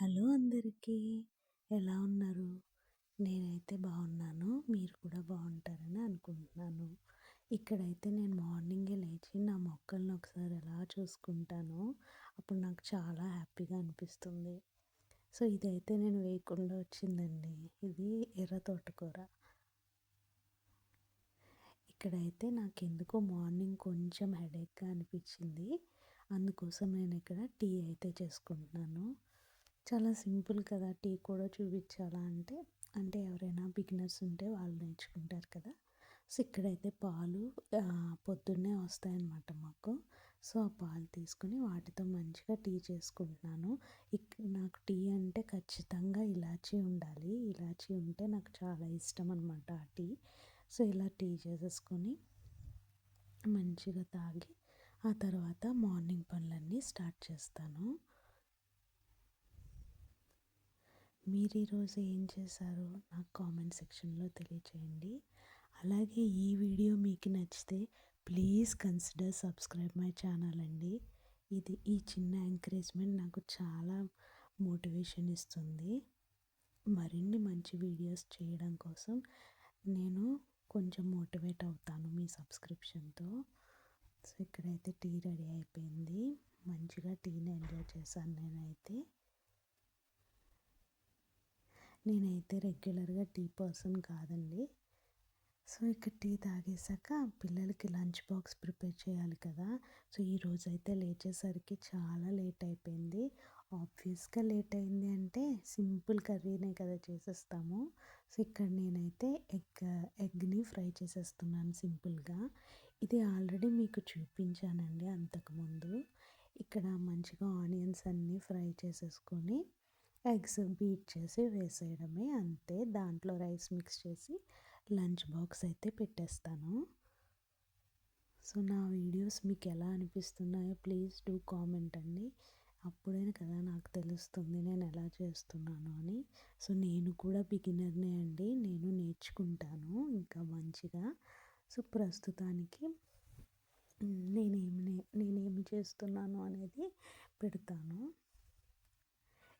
Hello అందరికీ. ఎలా ఉన్నారు? నేనైతే బాగున్నాను. మీరు కూడా బాగుంటారని అనుకుంటున్నాను. ఇక్కడైతే నేను మార్నింగే లేచి నా మొక్కల్ని ఒకసారి ఎలా చూసుకుంటానో అప్పుడు నాకు చాలా హ్యాపీగా అనిపిస్తుంది. సో ఇదైతే నేను వేయకుండా వచ్చిందండి. ఇది ఎర్ర తోటకూర. ఇక్కడైతే నాకెందుకో మార్నింగ్ కొంచెం హెడేక్‌గా అనిపించింది. అందుకోసం నేను ఇక్కడ టీ అయితే చేసుకుంటున్నాను. చాలా సింపుల్ కదా! టీ కూడా చూపించాలా అంటే ఎవరైనా బిగినర్స్ ఉంటే వాళ్ళు నేర్చుకుంటారు కదా! సో ఇక్కడైతే పాలు పొద్దున్నే వస్తాయన్నమాట మాకు. సో ఆ పాలు తీసుకొని వాటితో మంచిగా టీ చేసుకుంటున్నాను. నాకు టీ అంటే ఖచ్చితంగా ఇలాచీ ఉండాలి. ఇలాచీ ఉంటే నాకు చాలా ఇష్టం అనమాట ఆ టీ. సో ఇలా టీ చేసేసుకొని మంచిగా తాగి ఆ తర్వాత మార్నింగ్ పనులన్నీ స్టార్ట్ చేస్తాను. మీరు ఈరోజు ఏం చేశారో నాకు కామెంట్ సెక్షన్లో తెలియచేయండి. అలాగే ఈ వీడియో మీకు నచ్చితే please consider subscribe my channel అండి. ఈ చిన్న ఎంకరేజ్మెంట్ నాకు చాలా మోటివేషన్ ఇస్తుంది. మరిన్ని మంచి వీడియోస్ చేయడం కోసం నేను కొంచెం మోటివేట్ అవుతాను మీ సబ్స్క్రిప్షన్తో. సో ఇక్కడైతే టీ రెడీ అయిపోయింది. మంచిగా టీని ఎంజాయ్ చేశాను నేనైతే రెగ్యులర్గా టీ పర్సన్ కాదండి. సో ఇక్కడ టీ తాగేసాక పిల్లలకి లంచ్ బాక్స్ ప్రిపేర్ చేయాలి కదా! సో ఈరోజైతే లేచేసరికి చాలా లేట్ అయిపోయింది. ఆబ్వియస్‌గా లేట్ అయింది అంటే సింపుల్ కర్రీనే కదా చేసేస్తాము. సో ఇక్కడ నేనైతే ఎగ్‌ని ఫ్రై చేసేస్తున్నాను సింపుల్‌గా. ఇది ఆల్రెడీ మీకు చూపించానండి అంతకుముందు. ఇక్కడ మంచిగా ఆనియన్స్ అన్నీ ఫ్రై చేసేసుకొని ఎగ్స్ బీట్ చేసి వేసేయడమే అంతే. దాంట్లో రైస్ మిక్స్ చేసి లంచ్ బాక్స్ అయితే పెట్టేస్తాను. సో నా వీడియోస్ మీకు ఎలా అనిపిస్తున్నాయో ప్లీజ్ డూ కామెంట్ అండి. అప్పుడే కదా నాకు తెలుస్తుంది నేను ఎలా చేస్తున్నాను అని. సో నేను కూడా బిగినర్నే అండి. నేను నేర్చుకుంటాను ఇంకా మంచిగా. సో ప్రస్తుతానికి నేనేమి చేస్తున్నాను అనేది పెడతాను.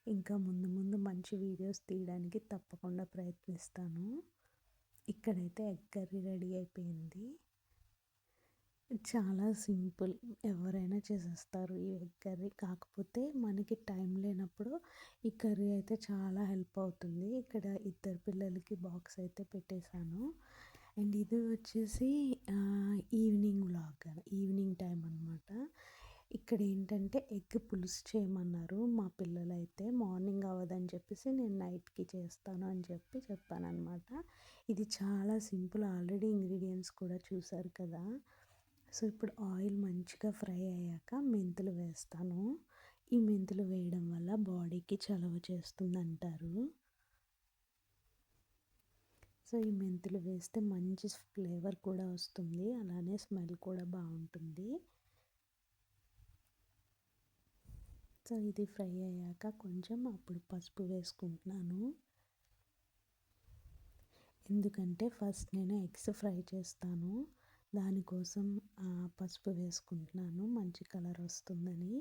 ఇంకా ముందు ముందు మంచి వీడియోస్ తీయడానికి తప్పకుండా ప్రయత్నిస్తాను. ఇక్కడైతే ఎగ్ కర్రీ రెడీ అయిపోయింది. చాలా సింపుల్, ఎవరైనా చేసేస్తారు ఈ ఎగ్ కర్రీ. కాకపోతే మనకి టైం లేనప్పుడు ఈ కర్రీ అయితే చాలా హెల్ప్ అవుతుంది. ఇక్కడ ఇద్దరు పిల్లలకి బాక్స్ అయితే పెట్టేశాను. అండ్ ఇది వచ్చేసి ఈవినింగ్ వ్లాగ్, ఈవినింగ్ టైం అనమాట. ఇక్కడ ఏంటంటే ఎగ్ పులుసు చేయమన్నారు మా పిల్లలైతే. మార్నింగ్ అవ్వదని చెప్పేసి నేను నైట్కి చేస్తాను అని చెప్పానన్నమాట. ఇది చాలా సింపుల్, ఆల్రెడీ ఇంగ్రీడియంట్స్ కూడా చూసారు కదా! సో ఇప్పుడు ఆయిల్ మంచిగా ఫ్రై అయ్యాక మెంతులు వేస్తాను. ఈ మెంతులు వేయడం వల్ల బాడీకి చలవ చేస్తుందంటారు. సో ఈ మెంతులు వేస్తే మంచి ఫ్లేవర్ కూడా వస్తుంది, అలానే స్మెల్ కూడా బాగుంటుంది. సో ఇది ఫ్రై అయ్యాక కొంచెం అప్పుడు పసుపు వేసుకుంటున్నాను. ఎందుకంటే ఫస్ట్ నేను ఎగ్స్ ఫ్రై చేస్తాను, దానికోసం పసుపు వేసుకుంటున్నాను మంచి కలర్ వస్తుందని.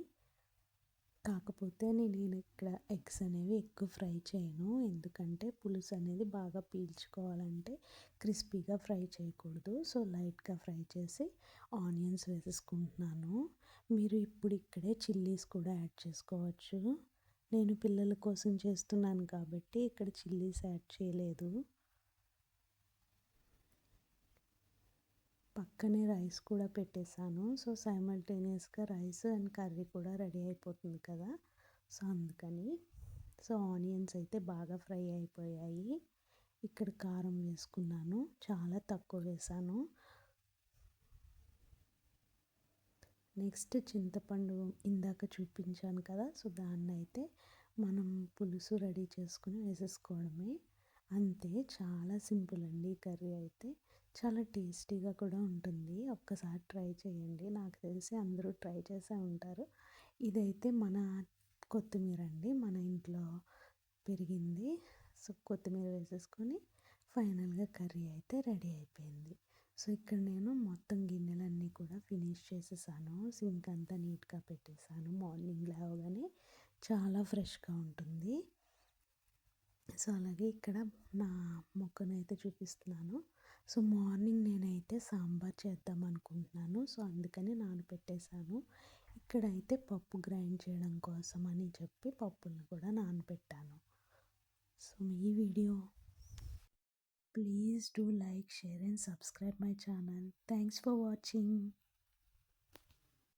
కాకపోతే నేను ఇక్కడ ఎగ్స్ అనేవి ఎక్కువ ఫ్రై చేయను. ఎందుకంటే పులుసు అనేది బాగా పీల్చుకోవాలంటే క్రిస్పీగా ఫ్రై చేయకూడదు. సో లైట్గా ఫ్రై చేసి ఆనియన్స్ వేసేసుకుంటున్నాను. మీరు ఇప్పుడు ఇక్కడే చిల్లీస్ కూడా యాడ్ చేసుకోవచ్చు. నేను పిల్లల కోసం చేస్తున్నాను కాబట్టి ఇక్కడ చిల్లీస్ యాడ్ చేయలేదు. పక్కనే రైస్ కూడా పెట్టేశాను. సో సైమల్టేనియస్గా రైస్ అండ్ కర్రీ కూడా రెడీ అయిపోతుంది కదా! సో అందుకని. సో ఆనియన్స్ అయితే బాగా ఫ్రై అయిపోయాయి. ఇక్కడ కారం వేసుకున్నాను, చాలా తక్కువ వేసాను. నెక్స్ట్ చింతపండు ఇందాక చూపించాను కదా! సో దాన్ని అయితే మనం పులుసు రెడీ చేసుకుని వేసేసుకోవడమే. అంతే, చాలా సింపుల్ అండి. ఈ కర్రీ అయితే చాలా టేస్టీగా కూడా ఉంటుంది. ఒక్కసారి ట్రై చేయండి. నాకు తెలిసి అందరూ ట్రై చేసే ఉంటారు. ఇదైతే మన కొత్తిమీర అండి, మన ఇంట్లో పెరిగింది. సో కొత్తిమీర వేసేసుకొని ఫైనల్గా కర్రీ అయితే రెడీ అయిపోయింది. సో ఇక్కడ నేను మొత్తం గిన్నెలన్నీ కూడా ఫినిష్ చేసేసాను. సింక్ అంతా నీట్గా పెట్టేశాను మార్నింగ్ లేవగానే. చాలా ఫ్రెష్గా ఉంటుంది. సో అలాగే ఇక్కడ నా మొక్కనైతే చూపిస్తున్నాను. సో మార్నింగ్ నేనైతే సాంబార్ చేద్దాం అనుకుంటున్నాను. సో అందుకని నానబెట్టేశాను. ఇక్కడైతే పప్పు గ్రైండ్ చేయడం కోసం అని చెప్పి పప్పులను కూడా నానబెట్టాను. సో ఈ video please do like, share and subscribe my channel. Thanks for watching.